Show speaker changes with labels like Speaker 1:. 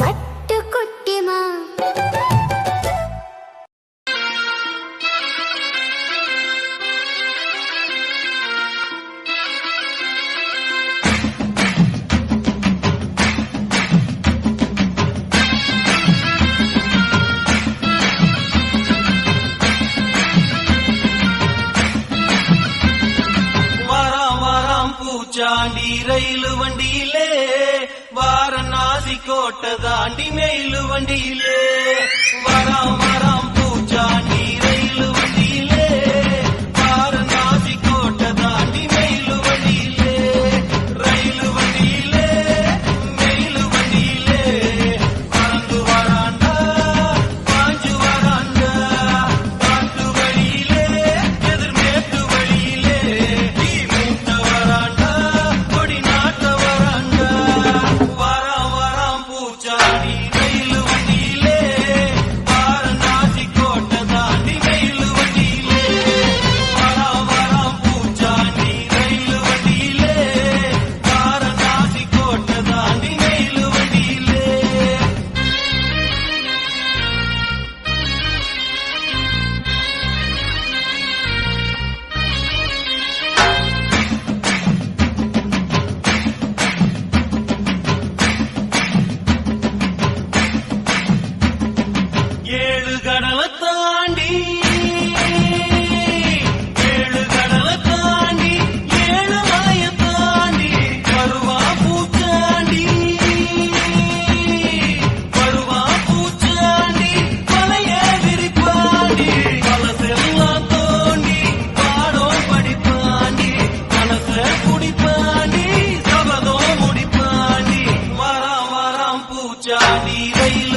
Speaker 1: வட்டுக்குட்டிமா
Speaker 2: பூச்சாண்டி ரயிலு வண்டியிலே வாரணாசி கோட்டை தாண்டி மெயிலு வண்டியிலே வராம் பூச்சாண்டி ரயிலு வண்டியிலே வாரணாசி கோட்டை தாண்டி மெயிலு வண்டியிலே ரயிலு வண்டியிலே மெயிலு வண்டியிலே பறந்து வராண்டா பாஞ்சு வராண்டா காட்டு வழியிலே எதிர்மேட்டு வழியிலே மூட்ட வராண்டா கொடி நாட்ட வராண்டா வராம் பூச்சாண்டி ரயிலு வண்டியிலே வாரணாசி கோட்டை தாண்டி மெயிலு வண்டியிலே வராம் பூச்சாண்டி ரயிலு வண்டியிலே வாரணாசி கோட்டை தாண்டி மெயிலு வண்டியிலே ஏழு கடலை தாண்டி ஏழு மலையை தாண்டி வருவா பூச்சாண்டி மலைய விரிப்பாண்டி மனசெல்லாம் தோண்டி பாடம் படிப்பாண்டி மனச குடிப்பாண்டி சபதம் முடிப்பாண்டி வராம் பூச்சாண்டி ரயில்